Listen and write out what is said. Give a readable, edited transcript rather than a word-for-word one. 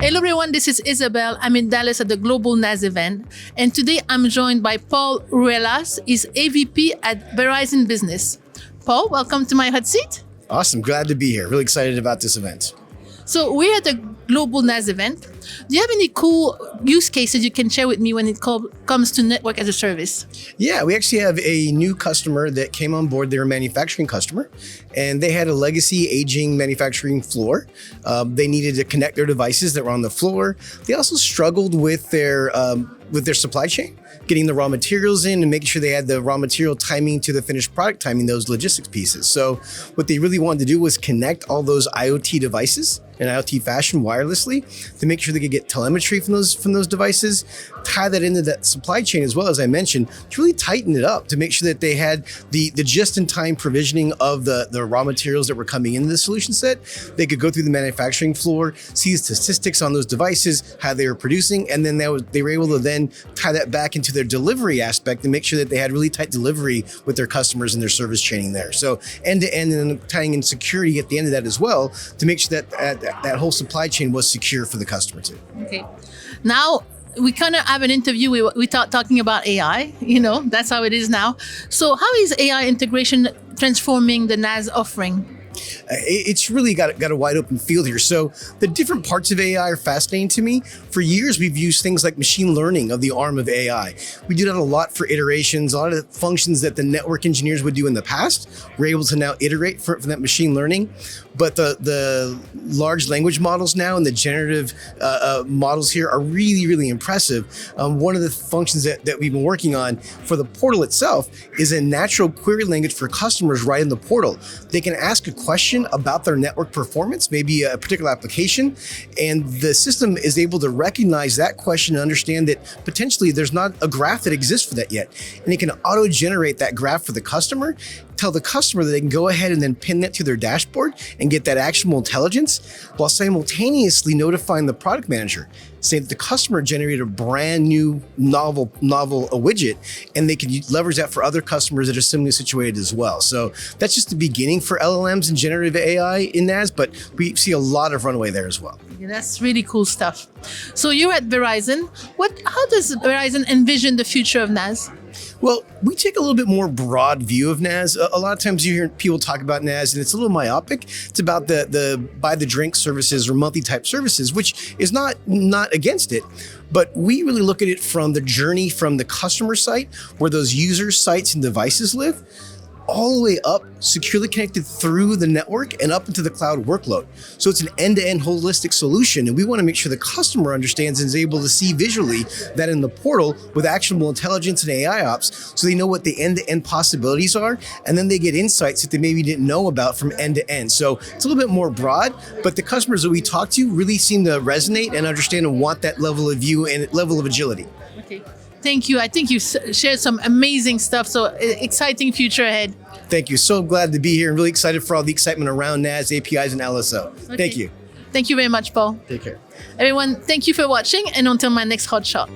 Hello everyone, this is Isabel. I'm in Dallas at the Global NaaS Event, and today I'm joined by Paul Ruelas. He's AVP at Verizon Business. Paul, welcome to my hot seat. Awesome, glad to be here. Really excited about this event. So we're at the Global NaaS Event. Do you have any cool use cases you can share with me when it comes to network as a service? Yeah, we actually have a new customer that came on board. They're a manufacturing customer, and they had a legacy aging manufacturing floor. They needed to connect their devices that were on the floor. They also struggled with their supply chain, getting the raw materials in and making sure they had the raw material timing to the finished product timing, those logistics pieces. So what they really wanted to do was connect all those IoT devices in IoT fashion wirelessly to make sure they could get telemetry from those devices, tie that into that supply chain as well, as I mentioned, to really tighten it up to make sure that they had the just-in-time provisioning of the raw materials that were coming into the solution set. They could go through the manufacturing floor, see the statistics on those devices, how they were producing, and then they were able to then tie that back into their delivery aspect and make sure that they had really tight delivery with their customers and their service chaining there. So end-to-end, and then tying in security at the end of that as well to make sure that whole supply chain was secure for the customer too. Okay. Now, we kind of have an interview. We talking about AI. That's how it is now. So how is AI integration transforming the NaaS offering? It's really got a wide open field here. So the different parts of AI are fascinating to me. For years, we've used things like machine learning of the arm of AI. We do that a lot for iterations, a lot of the functions that the network engineers would do in the past. We're able to now iterate from that machine learning. But the large language models now and the generative models here are really, really impressive. One of the functions that we've been working on for the portal itself is a natural query language for customers right in the portal. They can ask a question about their network performance, maybe a particular application, and the system is able to recognize that question and understand that potentially there's not a graph that exists for that yet. And it can auto-generate that graph for the customer, tell the customer that they can go ahead and then pin that to their dashboard and get that actionable intelligence while simultaneously notifying the product manager, saying that the customer generated a brand new novel widget, and they can leverage that for other customers that are similarly situated as well. So that's just the beginning for LLMs and generative AI in NaaS, but we see a lot of runway there as well. Yeah, that's really cool stuff. So you're at Verizon. How does Verizon envision the future of NaaS? Well, we take a little bit more broad view of NaaS. A lot of times you hear people talk about NaaS and it's a little myopic. It's about the buy the drink services or monthly type services, which is not against it. But we really look at it from the journey from the customer site, where those users, sites, and devices live, all the way up, securely connected through the network and up into the cloud workload. So it's an end-to-end holistic solution. And we want to make sure the customer understands and is able to see visually that in the portal with actionable intelligence and AI ops, so they know what the end-to-end possibilities are. And then they get insights that they maybe didn't know about from end to end. So it's a little bit more broad, but the customers that we talk to really seem to resonate and understand and want that level of view and level of agility. Okay. Thank you. I think you shared some amazing stuff. So exciting future ahead. Thank you. So glad to be here and really excited for all the excitement around NaaS, APIs, and LSO. Okay. Thank you. Thank you very much, Paul. Take care. Everyone, thank you for watching, and until my next hot shot.